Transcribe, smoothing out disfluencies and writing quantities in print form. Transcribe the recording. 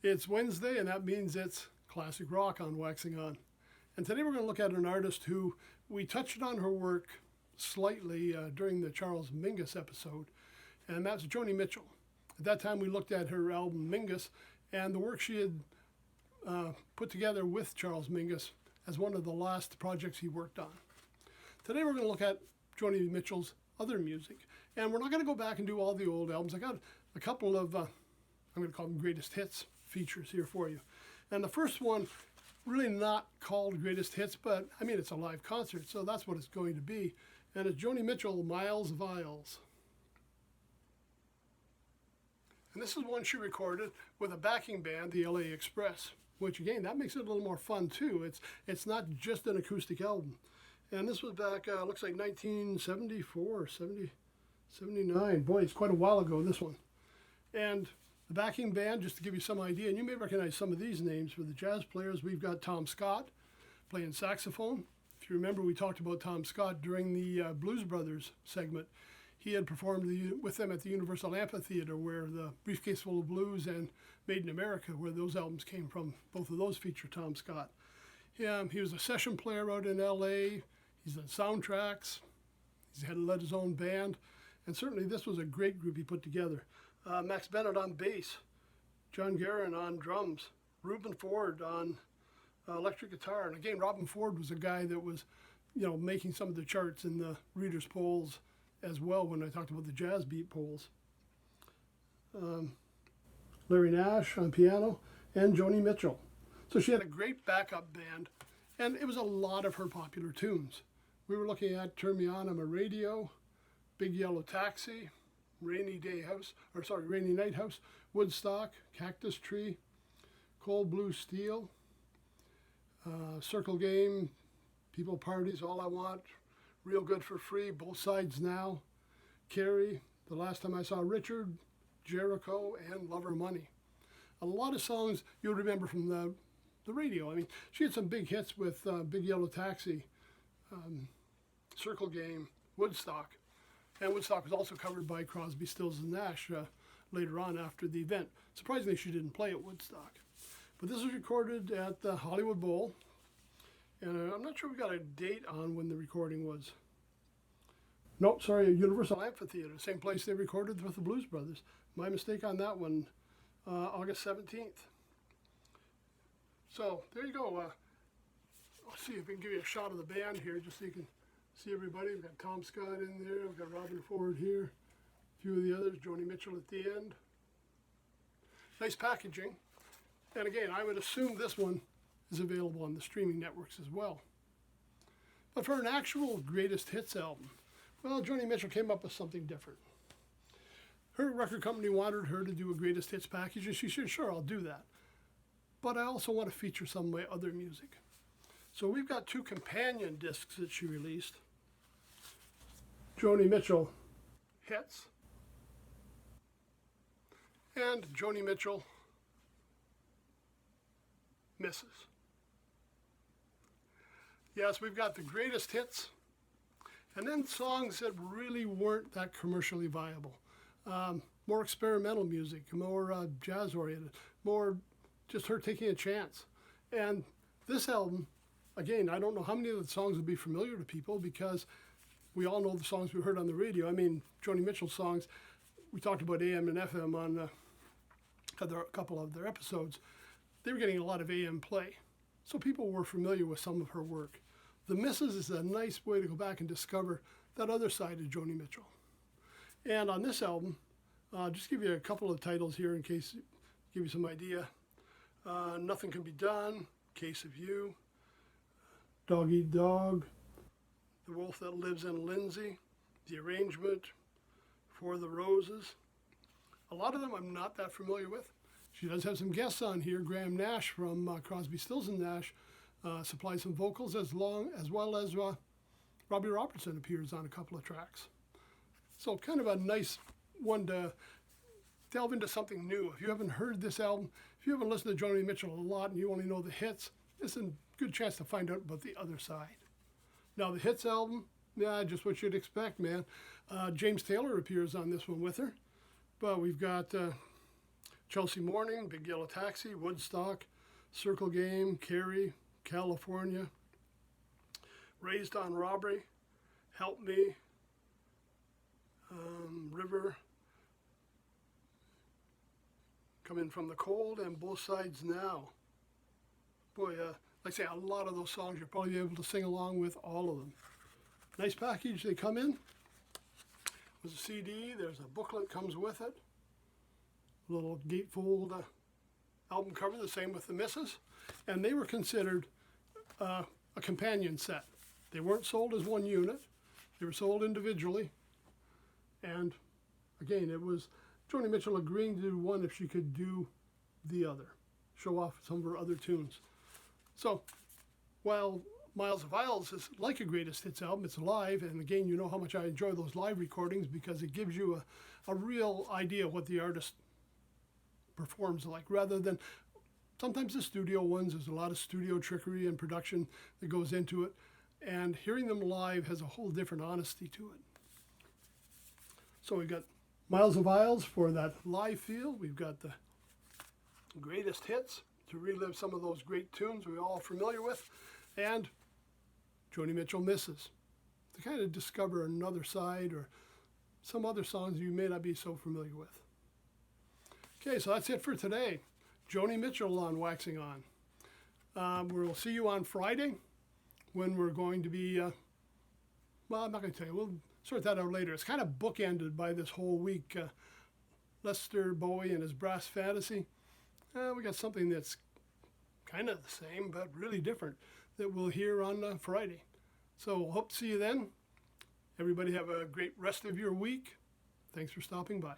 It's Wednesday, and that means it's classic rock on Waxing On. And today we're going to look at an artist who we touched on her work slightly during the Charles Mingus episode, and that's Joni Mitchell. At that time we looked at her album Mingus and the work she had put together with Charles Mingus as one of the last projects he worked on. Today we're going to look at Joni Mitchell's other music, and we're not going to go back and do all the old albums. I got a couple of, I'm going to call them greatest hits features here for you. And the first one, really not called greatest hits, but I mean it's a live concert, so that's what it's going to be. And it's Joni Mitchell, Miles of Aisles. And this is one she recorded with a backing band, the LA Express, which again, that makes it a little more fun too. It's not just an acoustic album. And this was back, looks like 1974, 79. Boy, it's quite a while ago, this one. And the backing band, just to give you some idea, and you may recognize some of these names for the jazz players. We've got Tom Scott playing saxophone. If you remember, we talked about Tom Scott during the Blues Brothers segment. He had performed with them at the Universal Amphitheater, where the Briefcase Full of Blues and Made in America, where those albums came from. Both of those feature Tom Scott. He was a session player out in LA. He's done soundtracks. He's led his own band. And certainly this was a great group he put together. Max Bennett on bass, John Guerin on drums, Reuben Ford on electric guitar. And again, Robin Ford was a guy that was, making some of the charts in the readers' polls as well when I talked about the Jazz Beat polls. Larry Nash on piano, and Joni Mitchell. So she had a great backup band, and it was a lot of her popular tunes. We were looking at Turn Me On a Radio, Big Yellow Taxi, Rainy Night House, Woodstock, Cactus Tree, Cold Blue Steel, Circle Game, People Parties, All I Want, Real Good for Free, Both Sides Now, Carrie, The Last Time I Saw Richard, Jericho, and Lover Money. A lot of songs you'll remember from the radio. I mean, she had some big hits with Big Yellow Taxi, Circle Game, Woodstock. And Woodstock was also covered by Crosby, Stills, and Nash later on after the event. Surprisingly, she didn't play at Woodstock. But this was recorded at the Hollywood Bowl. And I'm not sure we got a date on when the recording was. Nope, sorry, Universal Amphitheater, same place they recorded with the Blues Brothers. My mistake on that one, August 17th. So, there you go. Let's see if we can give you a shot of the band here, just so you can see everybody. We've got Tom Scott in there, we've got Robin Ford here, a few of the others, Joni Mitchell at the end. Nice packaging. And again, I would assume this one is available on the streaming networks as well. But for an actual greatest hits album, well, Joni Mitchell came up with something different. Her record company wanted her to do a greatest hits package, and she said, sure, I'll do that. But I also want to feature some of my other music. So we've got two companion discs that she released. Joni Mitchell Hits and Joni Mitchell Misses. Yes, we've got the greatest hits and then songs that really weren't that commercially viable. More experimental music, more jazz-oriented, more just her taking a chance. And this album, again, I don't know how many of the songs will be familiar to people because we all know the songs we heard on the radio. I mean, Joni Mitchell's songs, we talked about AM and FM on a couple of their episodes. They were getting a lot of AM play, so people were familiar with some of her work. The Misses is a nice way to go back and discover that other side of Joni Mitchell. And on this album, just give you a couple of titles here in case, give you some idea. Nothing Can Be Done, Case of You, Dog Eat Dog, The Wolf That Lives in Lindsay, The Arrangement, For the Roses. A lot of them I'm not that familiar with. She does have some guests on here. Graham Nash from Crosby, Stills and Nash supplies some vocals as well as Robbie Robertson appears on a couple of tracks. So kind of a nice one to delve into something new. If you haven't heard this album, if you haven't listened to Joni Mitchell a lot and you only know the hits, this is a good chance to find out about the other side. Now the hits album, yeah, just what you'd expect, man. James Taylor appears on this one with her. But we've got Chelsea Morning, Big Yellow Taxi, Woodstock, Circle Game, Carrie, California, Raised on Robbery, Help Me, River, Coming from the Cold, and Both Sides Now. Boy, like I say, a lot of those songs you'll probably be able to sing along with all of them. Nice package they come in. There's a CD, there's a booklet comes with it. A little gatefold album cover, the same with the Misses. And they were considered a companion set. They weren't sold as one unit. They were sold individually. And again, it was Joni Mitchell agreeing to do one if she could do the other. Show off some of her other tunes. So, while Miles of Isles is like a greatest hits album, it's live, and again, you know how much I enjoy those live recordings because it gives you a real idea of what the artist performs like, rather than sometimes the studio ones. There's a lot of studio trickery and production that goes into it, and hearing them live has a whole different honesty to it. So we've got Miles of Isles for that live feel. We've got the greatest hits to relive some of those great tunes we're all familiar with, and Joni Mitchell Misses to kind of discover another side or some other songs you may not be so familiar with. Okay, so that's it for today. Joni Mitchell on Waxing On. We'll see you on Friday when we're going to be, well, I'm not going to tell you. We'll sort that out later. It's kind of bookended by this whole week. Lester Bowie and his Brass Fantasy. We got something that's kind of the same, but really different that we'll hear on Friday. So hope to see you then. Everybody have a great rest of your week. Thanks for stopping by.